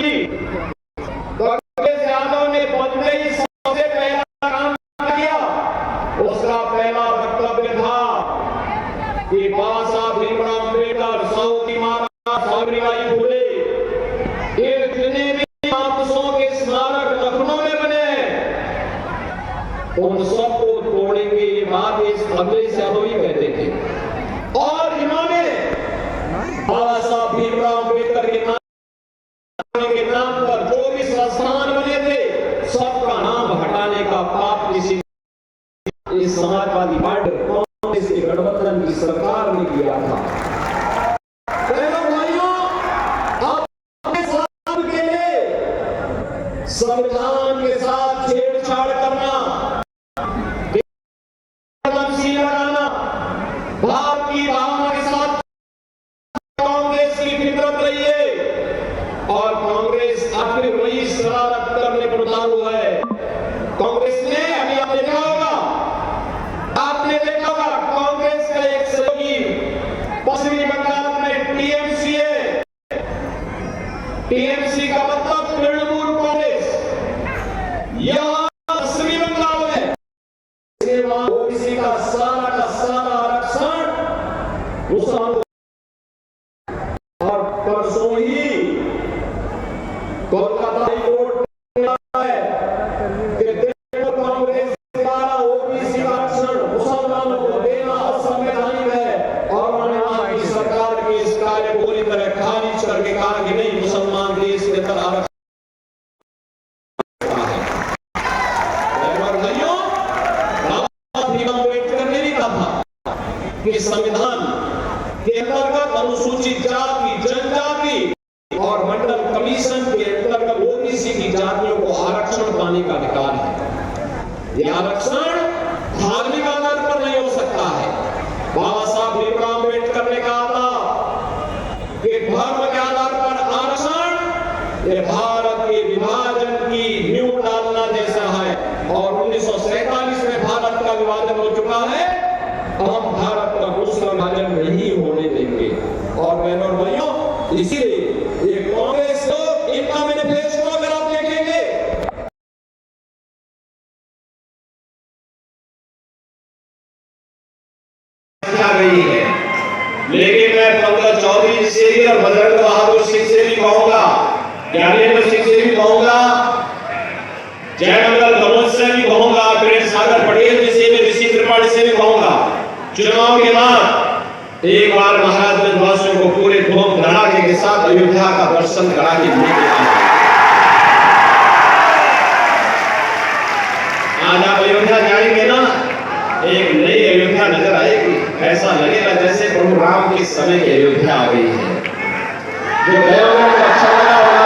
तो अखिलेश यादव ने बनते ही सबसे पहला काम किया, उसका पहला वक्तव्य था कि बाबा साहब भीमराव अम्बेडकर, साहूजी महाराज, सावित्रीबाई फुले, ये जितने भी महापुरुषों के स्मारक लखनऊ में बने उन सबको तोड़ेंगे, ये बात इस अखिलेश यादव ही कहते थे। और इन्होंने बाबा साहब भीमराव अम्बेडकर के नाम पर जो भी संस्थान बने थे सबका नाम हटाने का पाप किसी इस समाजवादी पार्टी कांग्रेस के गठबंधन की सरकार ने किया था। संविधान के साथ छेड़छाड़ करना, लगाना, भारत की भावना के साथ कांग्रेस की फितरत रही है और कांग्रेस आखिर वही शरारत करने पर उतारू है। कांग्रेस ने अभी आपने देखा होगा कांग्रेस का एक सहयोगी पश्चिमी बंगाल में टीएमसी है। टीएमसी का मतलब तृणमूल कांग्रेस, यहां पश्चिमी बंगाल में ओबीसी का सारा आरक्षण मुसलमान। और परसों ही कोलकाता हाई कोर्ट ने कि कांग्रेस द्वारा ओबीसी का आरक्षण मुसलमानों को देना असंवैधानिक है और उन्होंने वहां की सरकार के इस कार्य को पूरी तरह खारिज करके कहा कि नहीं, मुसलमान देश के अंदर आरक्षण कि संविधान के अंतर्गत अनुसूचित जाति, जनजाति और मंडल कमीशन के अंतर्गत ओबीसी की जातियों को आरक्षण पाने का अधिकार है। यह आरक्षण धार्मिक आधार पर नहीं हो सकता है। बाबा साहब भीमराव अम्बेडकर ने कहा था कि धर्म के आधार पर आरक्षण यह भारत के विभाजन की नींव डालना जैसा है और 1947 में भारत का विभाजन हो चुका है। हम भारत का दूसरा विभाजन नहीं होने देंगे। और बहनों और भाइयों, इसीलिए ये कांग्रेस को इनका मैनिफेस्टो अगर आप देखेंगे क्या गई है, लेकिन मैं पंकज चौधरी से भी और बजरंग बहादुर सिंह से भी कहूंगा, ज्ञानेंद्र सिंह से भी कहूंगा, जयमंगल कमल से भी कहूंगा, प्रेम सागर पटेल जी से भी, ऋषि त्रिपाठी से भी कहूंगा, चुनाव के बाद एक बार महाराजगंज वासियों को पूरे धूम धड़ाके के साथ अयोध्या का दर्शन करा के लेके आए। आज आप अयोध्या जाएंगे ना, एक नई अयोध्या नजर आएगी। ऐसा लगेगा जैसे प्रभु राम के समय की अयोध्या आ गई है। जो गए होंगे तो अच्छा लगा होगा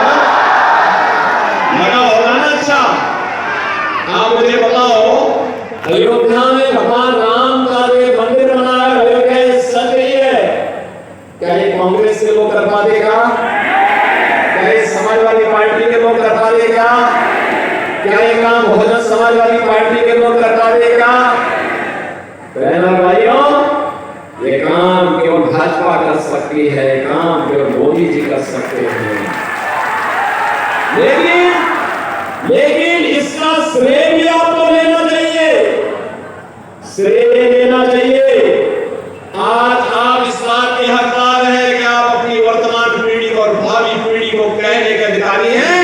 ना अच्छा। आप मुझे बताओ, अयोध्या में भगवान राम का जो मंदिर बना है, अयोध्या सज रही है, क्या ये कांग्रेस के लोग करवा देगा? क्या ये समाजवादी पार्टी के लोग करवा देगा? क्या ये काम बहुजन समाजवादी पार्टी के लोग करवा देगा? बहनों भाइयों, ये काम केवल भाजपा कर सकती है, काम केवल मोदी जी कर सकते हैं। लेकिन इसका श्रेय भी आपको लेना चाहिए, श्रेय लेना चाहिए। आज आप इस बात के हकदार हैं कि आप अपनी वर्तमान पीढ़ी और भावी पीढ़ी को कहने के अधिकारी हैं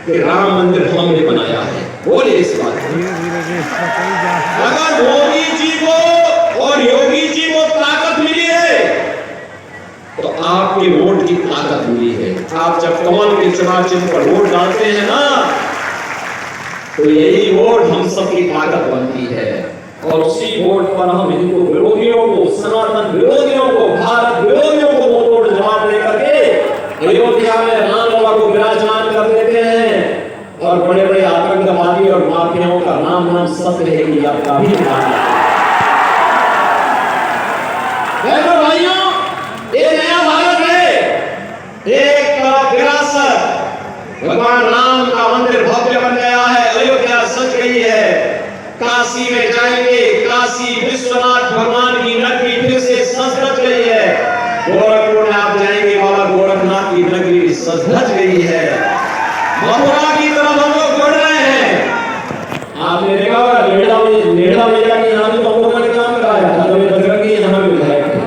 कि राम मंदिर हमने बनाया है। बोलिए इस बात। अगर मोदी जी को और योगी जी को ताकत मिली है तो आपके वोट की ताकत मिली है। आप जब कमल के चुनाव चिन्ह पर वोट डालते हैं ना, तो यही वोट हम सबकी ताकत बनती है और उसी वोट पर हम हिंदू विरोधियों को, सनातन विरोधियों को, भारत विरोधियों को मुंहतोड़ जवाब दे करके अयोध्या में राम लला को विराजमान कर देते हैं और बड़े बड़े आतंकवादी और माफियाओं का नाम सत्य है कि आपका भी भाइयों, ये नया भारत है। एक विरासत, भगवान राम का मंदिर भव्य बन गया है, अयोध्या सज गई है। काशी में जाएंगे, काशी विश्वनाथ भगवान की नगरी फिर से सज गई है। गोरखपुर में आप जाएंगे, बाबा गोरखनाथ की नगरी सज गई है। मथुरा की तरफ हम लोग बढ़ रहे हैं। आपने देखा होगा नेड़ा मेला के यहाँ भी हम लोगों ने काम कराया था, तो ये बजरंगी यहाँ भी विधायक थे,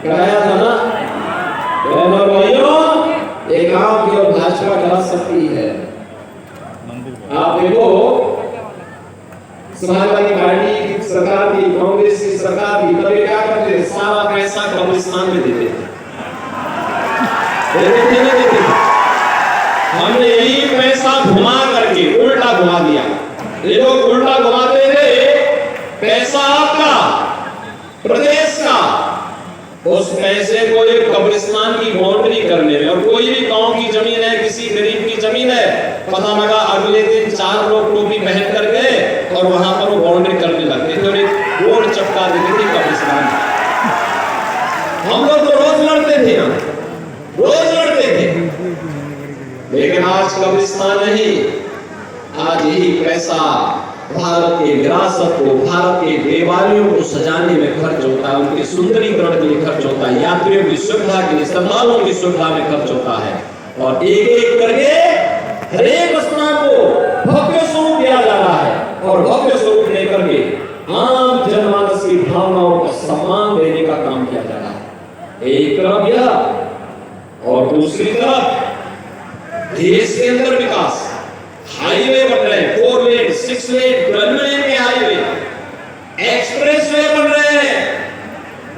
कराया था ना। और भाइयों, एक काम केवल भाजपा करा सकती है। आप देखो, समाजवादी पार्टी की सरकार थी, कांग्रेस की सरकार थी, तब क्या करते थे? सारा पैसा कब्रिस्तान में देते थे। हमने यही पैसा घुमा करके उल्टा घुमा दिया। ये लोग उल्टा घुमाते थे, पैसा आपका, प्रदेश का, उस पैसे को एक कब्रिस्तान की बाउंड्री करने में। और कोई भी गांव की जमीन है, किसी गरीब की जमीन है, पता लगा अगले दिन 4 लोग टोपी पहन कर गए और वहां पर वो बाउंड्री करने लगते थे और एक बोर्ड चपका देते थे कब्रिस्तान। हम लोग तो रोज लड़ते थे, रोज लड़ते थे, लेकिन आज कब्रिस्तान नहीं, आज यही पैसा भारत के विरासत को, भारत के देवालयों को सजाने में खर्च होता है, उनके सुंदरीकरण के लिए खर्च होता है, यात्रियों की सुविधा के लिए, श्रद्धालुओं की सुविधा में खर्च होता है। और एक एक करके हर एक स्थान को भव्य स्वरूप दिया जा रहा है और भव्य स्वरूप लेकर के आम जनमानस की भावनाओं का सम्मान देने का काम किया जा रहा है। एक तरफ यह और दूसरी तरफ देश के अंदर विकास, हाईवे बन रहे हैं, 4 लेन, 6 लेन, 12 लेन के हाईवे, एक्सप्रेसवे बन रहे हैं,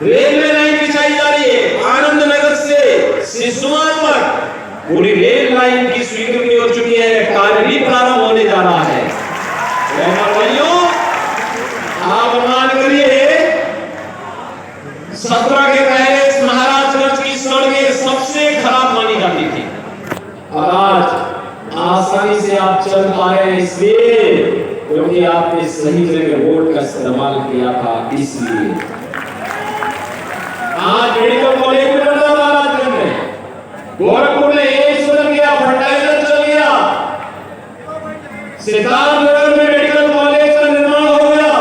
रेलवे लाइन बिछाई जा रही है, आनंद नगर से सिसुआन तक पूरी रेल लाइन की स्वीकृति हो चुकी है, कार्य भी प्रारंभ होने जा रहा है। भाइयों, आप मान करिए 17 के पहले महाराजगंज की सड़कें सबसे खराब मानी जाती थी, और आज आसानी से आप चल पा रहे हैं इसलिए क्योंकि आपने सही जगह वोट का इस्तेमाल किया था। इसलिए आज मेडिकल कॉलेज में बन रहा महाराजगंज में, गोरखपुर में एम्स बन गया, फर्टिलाइजर चल गया, सिद्धार्थनगर में मेडिकल कॉलेज का निर्माण हो गया,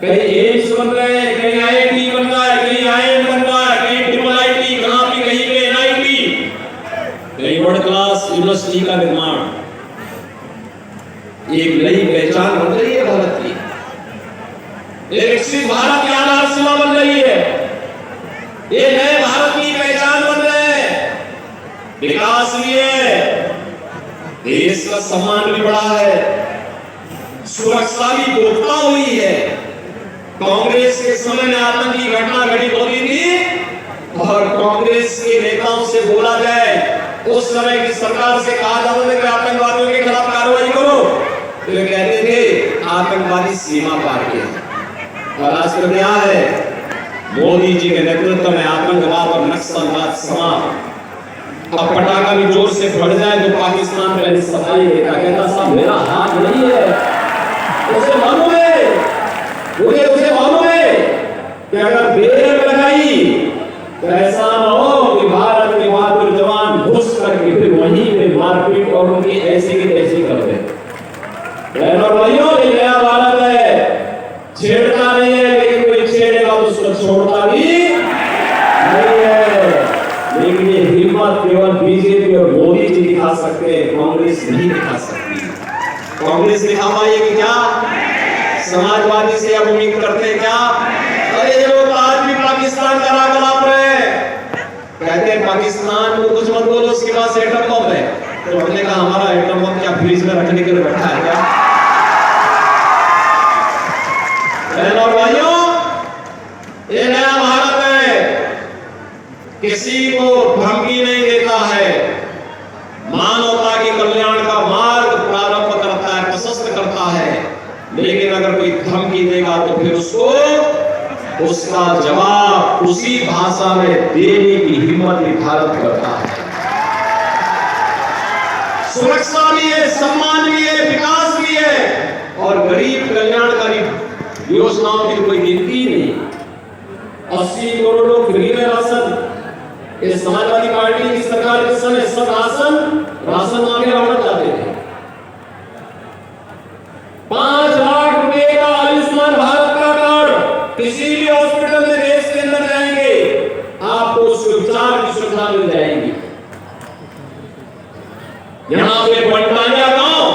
कहीं एम्स बन रहे हैं, कहीं IIT बन रहा है, कहीं IIM बन रहा है, कहीं IIIT, कहां भी कहीं पे NIT, कहीं वर्ल्ड क्लास यूनिवर्सिटी का निर्माण। एक नई पहचान बन रही है भारत की, एक विकसित भारत की आधारशिला बन रही है, ये नए भारत की पहचान बन रहे हैं। विकास भी है, देश का सम्मान भी बढ़ा है, सुरक्षा भी पुख्ता हुई है। कांग्रेस के समय में आतंकी घटना घटित होती थी और कांग्रेस के नेताओं से बोला जाए, उस समय की सरकार से कहा जाता था कि आतंकवादियों के खिलाफ कार्रवाई करो, तो वे कहते थे आतंकवादी सीमा पार किया। और आज क्या है, मोदी जी के नेतृत्व में आतंकवाद और नक्सलवाद समाप्त। अब पटाखा भी जोर से बढ़ जाए तो पाकिस्तान पहले सफाई देता, कहता साहब मेरा हाथ नहीं है, उसे मालूम है, उसे मालूम है कि अगर देर लगाई तो ऐसा न हो कि भारत के बहादुर जवान घुस करके फिर वहीं पे मारपीट और उनकी ऐसी की तैसी कर दे। बहनों भाइयों, ये नया भारत है, छेड़ता नहीं है, लेकिन कोई छेड़ेगा तो उसको छोड़ता भी नहीं है। लेकिन ये हिम्मत केवल बीजेपी और मोदी जी दिखा सकते हैं, कांग्रेस नहीं दिखा सकती। कांग्रेस दिखा पाएगी क्या? समाजवादी से अब उम्मीद करते हैं क्या? अरे ये लोग आज भी पाकिस्तान का राग अलाप रहे हैं, कहते हैं पाकिस्तान को कुछ मत बोलो, उसके पास एटम बम है। तो हमने कहा हमारा एटम बम क्या फ्रिज में रखने के लिए बैठा है क्या? और भाइयों, ये नया भारत है, किसी को धमकी नहीं देता है, मानवता के कल्याण का मार्ग प्रारंभ करता है, प्रशस्त करता है। लेकिन अगर कोई धमकी देगा तो फिर उसको उसका जवाब उसी भाषा में देने की हिम्मत भी भारत करता है। सुरक्षा भी है, सम्मान भी है, विकास भी है और गरीब कल्याणकारी योजनाओं की कोई गिनती नहीं। 80 करोड़ लोग फ्री में राशन, इस समाजवादी पार्टी की सरकार के समय सब राशन मांगे लौट जाते थे। 5 लाख रुपए का आयुष्मान भारत का कार्ड, किसी भी हॉस्पिटल में देश के अंदर जाएंगे आपको उसके उपचार की सुविधा मिल जाएगी। यहां पे बंटानिया गांव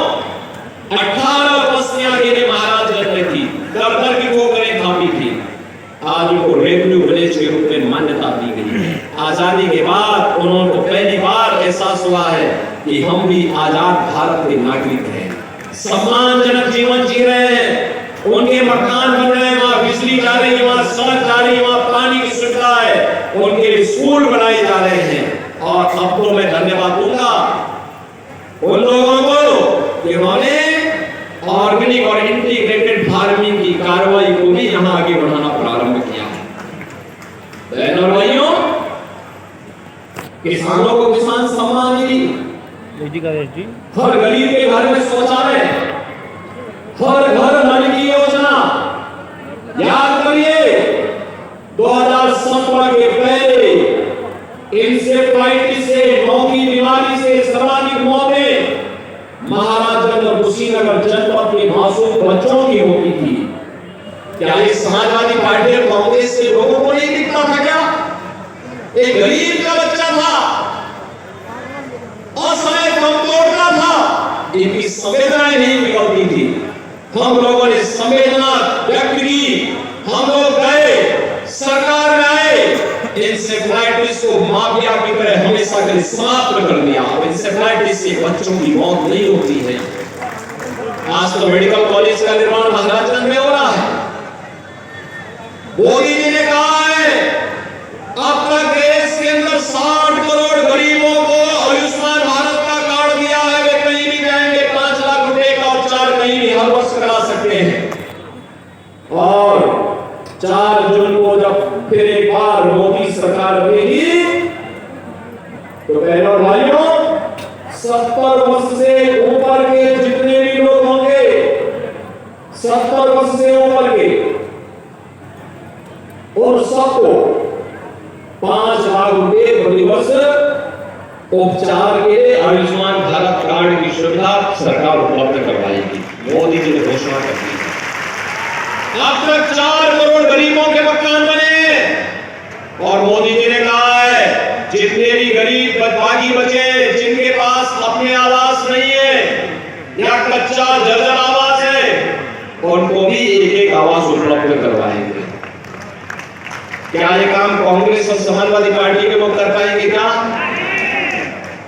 18 बस्तियां गिरे महाराज रहते थी, दर की ठोकरें खाती थी। आज उनको रेवेन्यू विलेज के रूप में मान्यता दी गई है। आजादी के बाद उन्होंने पहली बार एहसास हुआ है कि हम भी आजाद भारत के नागरिक हैं, सम्मानजनक जीवन जी रहे हैं। उनके मकान बन रहे हैं, वहां बिजली जा रही है, वहां सड़क जा रही है, वहां पानी की सुविधा है, उनके लिए स्कूल बनाए जा रहे हैं। और अब तो मैं धन्यवाद दूंगा उन लोगों को कि उन्होंने ऑर्गेनिक और इंटीग्रेटेड फार्मिंग की कार्रवाई को भी यहां आगे बढ़ाना प्रारंभ किया। बहनों और भाइयों, किसानों को किसान सम्मान निधि, हर गरीब के घर में शौचालय, हर घर नल की योजना। याद करिए 2017 के पहले इंसेफ्लाइटिस से, मौकी बीमारी से सर्वाधिक मौतें महाराजगंज और कुशीनगर जनपद के मासूम बच्चों की होती थी। क्या ये समाजवादी पार्टी और कांग्रेस के लोगों को नहीं दिखता था क्या? एक गरीब का बच्चा था, असहाय कमजोर का था, इनकी संवेदनाएं नहीं निकलती थी। हम लोगों ने संवेदना व्यक्त की, हम लोग गए, सरकार में आए, इंसेफ्लाइटिस को माफिया की तरह हमेशा के लिए समाप्त कर दिया। इंसेफ्लाइटिस से बच्चों की मौत नहीं होती है। आज तो मेडिकल कॉलेज का निर्माण महाराजगंज में हो रहा है। मोदी जी ने कहा है अब तक देश के अंदर 60 करोड़ गरीबों को आयुष्मान भारत का कार्ड दिया है। वे कहीं भी जाएंगे 5 लाख रुपए का उपचार कहीं भी हर वर्ष करा सकते हैं। और 4 जून को जब फिर एक बार मोदी सरकार बनेगी तो बहनों और भाइयों 70 वर्ष से ऊपर के जितने भी लोग होंगे, 70 वर्ष से ऊपर के, और सबको 5 लाख रुपए प्रति वर्ष उपचार के लिए आयुष्मान भारत कार्ड की सुविधा सरकार उपलब्ध करवाएगी। मोदी जी ने घोषणा कर दी। अब तक 4 करोड़ गरीबों के मकान बने और मोदी जी ने कहा है जितने भी गरीब बागी बचे, जिनके पास अपने आवास नहीं है या कच्चा जर्जर आवास है, उनको भी एक आवास उपलब्ध करवाएंगे। क्या ये काम कांग्रेस और समाजवादी पार्टी के लोग कर पाएंगे क्या?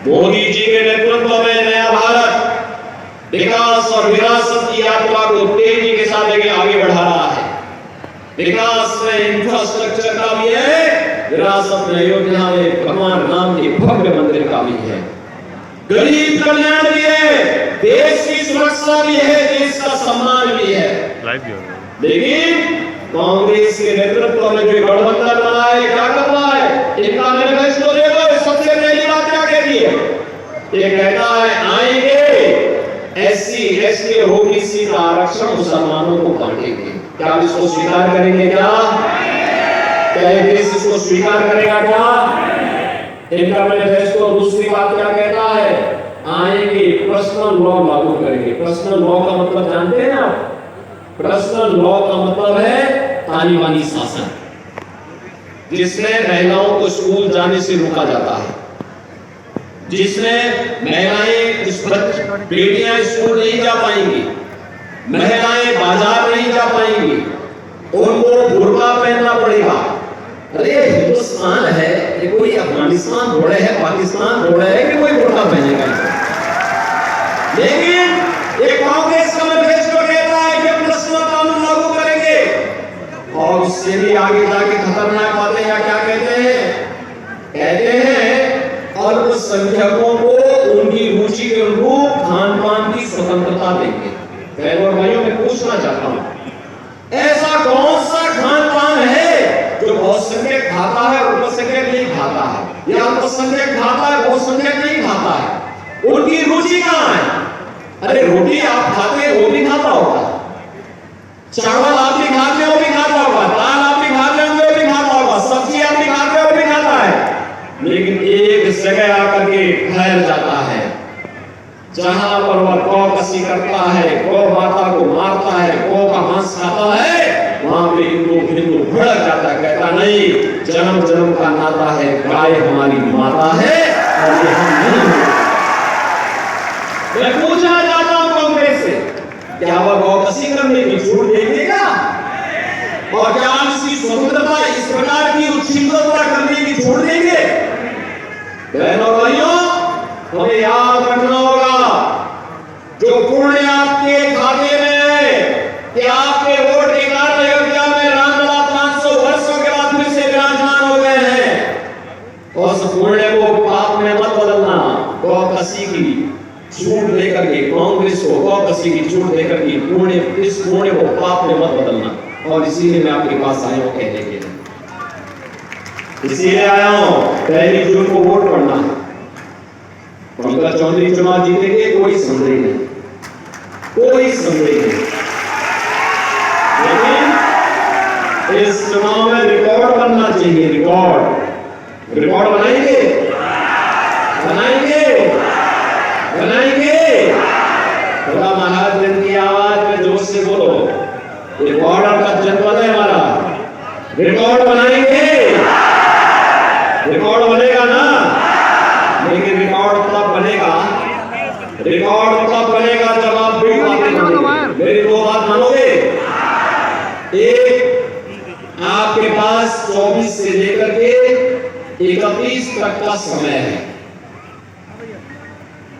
मोदी जी के नेतृत्व में नया भारत विकास और विरासत की यात्रा को तेजी के साथ आगे बढ़ा रहा है। विकास में इंफ्रास्ट्रक्चर का भी है, विरासत में अयोध्या में भगवान राम के भव्य मंदिर का भी है, गरीब कल्याण भी है, देश की सुरक्षा भी है, देश का सम्मान भी है। लेकिन कांग्रेस के नेतृत्व में जो गठबंधन बना है, क्या कर रहा है? इनका मैनिफेस्टो देखो, सबसे पहली बात क्या कहती है? ये कहता है आएंगे SC, ST, OBC का आरक्षण मुसलमानों को बांटेंगे। क्या आप इसको स्वीकार करेंगे? क्या ये देश इसको स्वीकार करेगा? क्या इनका मैनिफेस्टो दूसरी बात क्या कहता है? आएंगे पर्सनल लॉ लागू करेंगे। पर्सनल लॉ का मतलब जानते हैं आप? पर्सनल लॉ का मतलब है तालिबानी शासन, जिसमें महिलाओं को स्कूल जाने से रोका जाता है, जिसमें महिलाएं बेटियां स्कूल नहीं जा पाएंगी, महिलाएं बाजार नहीं जा पाएंगी, उनको बुर्का पहनना पड़ेगा। अरे हिंदुस्तान है, ये कोई अफगानिस्तान थोड़े है, पाकिस्तान थोड़े है कि कोई बुर्का पहनेगा। लेकिन ये कांग्रेस का मैनिफेस्टो कहता है कि पर्सनल कानून लागू करेंगे। और उससे भी आगे जाके खतरनाक बातें क्या कहते हैं? कहते हैं अल्पसंख्यकों को उनकी रुचि के अनुरूप खान पान की स्वतंत्रता देंगे। बहनों और भाइयों, मैं पूछना चाहता हूं ऐसा कौन सा खान पान है जो बहुसंख्यक खाता है और अल्पसंख्यक नहीं खाता है, या अल्पसंख्यक खाता है बहुसंख्यक नहीं खाता है? उनकी रुचि कहां है? अरे रोटी आप खाते हैं वो भी खाता होगा, चावल आप भी खाते हैं वो भी खाता होगा, दाल आप भी खाते होंगे वो भी खाता होगा, सब्जी आप भी खाते हैं वो भी खाता है। लेकिन एक जगह आकर के ठहर जाता है जहां पर वह गौ कसी करता है, गौ माता को मारता है, गौ का मांस खाता है, वहां पे हिंदू भड़क जाता है, कहता नहीं, जन्म जन्म का नाता है, गाय हमारी माता है और ये हम नहीं। बहनों और भाइयों, हमें याद रखना होगा, जो पुण्य आपके खाते में है कि आपके वोट के कारण अयोध्या में रामलला 500 वर्षों के बाद फिर से विराजमान हो गए हैं। और उस पुण्य को पाप में मत बदलना। कौकसी की छूट देकर के, कांग्रेस को कौकसी की छूट देकर के इस पुण्य को पाप में मत बदलना। और इसीलिए मैं आपके पास आया हूं कहने के लिए, इसीलिए आया हूं 1 जून को वोट पड़ना है। पंकज चौधरी चुनाव जीतेंगे, कोई संदेह नहीं, कोई संदेह नहीं। लेकिन इस चुनाव में रिकॉर्ड बनना चाहिए। रिकॉर्ड बनाएंगे, बनाएंगे, बनाएंगे। खुदा महाराज दिन की आवाज में जोर से बोलो, रिकॉर्ड का जनपद है हमारा, रिकॉर्ड बनाएंगे। रिकॉर्ड बनेगा ना, लेकिन रिकॉर्ड तब बनेगा, रिकॉर्ड तब बनेगा जब आप भी बातें मानोगे। मेरी 2 बात मानोगे। एक, आपके पास 24 से लेकर के 31 तक का समय है।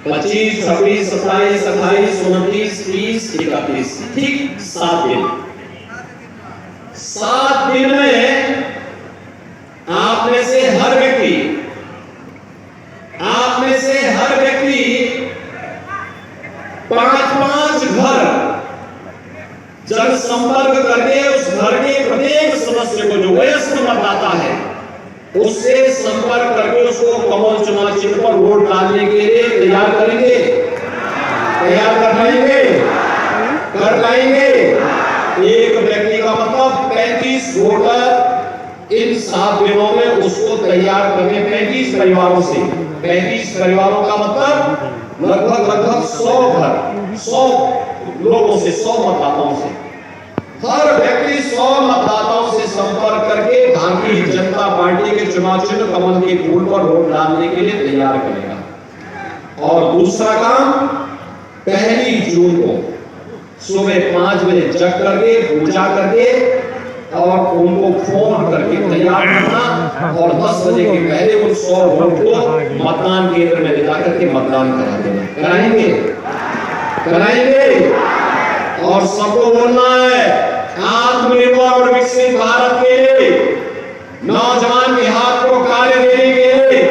25, 26, 27, 28, 29, 30, 31, ठीक 7 दिन। 7 दिन में आप में से हर व्यक्ति 5-5 घर जनसंपर्क करके उस घर के प्रत्येक सदस्य को, जो वयस्क मतदाता है, उससे संपर्क करके उसको कमल चुनाव चिन्ह पर वोट डालने के लिए तैयार करेंगे। तैयार कर पाएंगे। एक व्यक्ति का मतलब 35 वोटर इन 7 दिनों में उसको तैयार करके 35 परिवारों से, 35 परिवारों का मतलब लगभग 100 घर, 100 लोगों से, 100 मतदाताओं से, हर व्यक्ति 100 मतदाताओं से संपर्क करके भारतीय जनता पार्टी के चुनाव चिन्ह कमल के फूल पर वोट डालने के लिए तैयार करेगा। और दूसरा काम, 1 जून को सुबह 5 बजे जग करके, पूजा करके और उनको फोन करके तैयार करना और 10 बजे के पहले उन 100 वोट को मतदान केंद्र में ले जाकर के मतदान करा देना। कराएंगे। और सबको बोलना है, आत्मनिर्भर और विकसित भारत के लिए, नौजवान के हाथ को कार्य देने के लिए,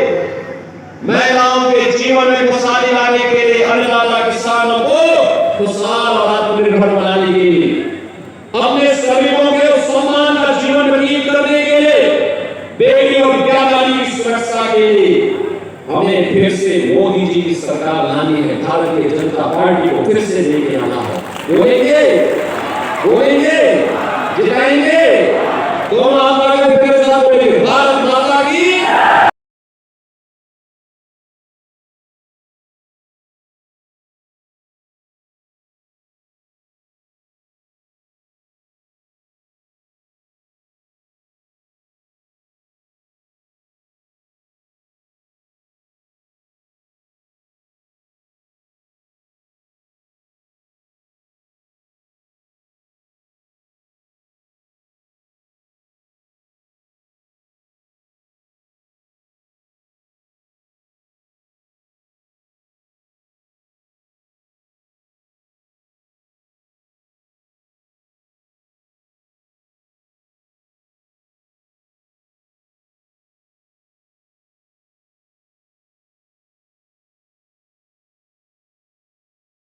महिलाओं के जीवन में खुशहाली लाने के लिए, अन्नदाता किसानों को खुशहाल और आत्मनिर्भर बनाने के लिए, अपने श्रमिकों के सम्मान का जीवन व्यतीत करने के लिए, बेटी और विद्यार्थी की सुरक्षा के लिए हमें फिर से मोदी जी की सरकार लानी है। भारतीय जनता पार्टी को फिर से लेके आना है। बोलेंगे, जिताएंगे। दोनों हाथ आगे फिर से बोलेंगे, भारत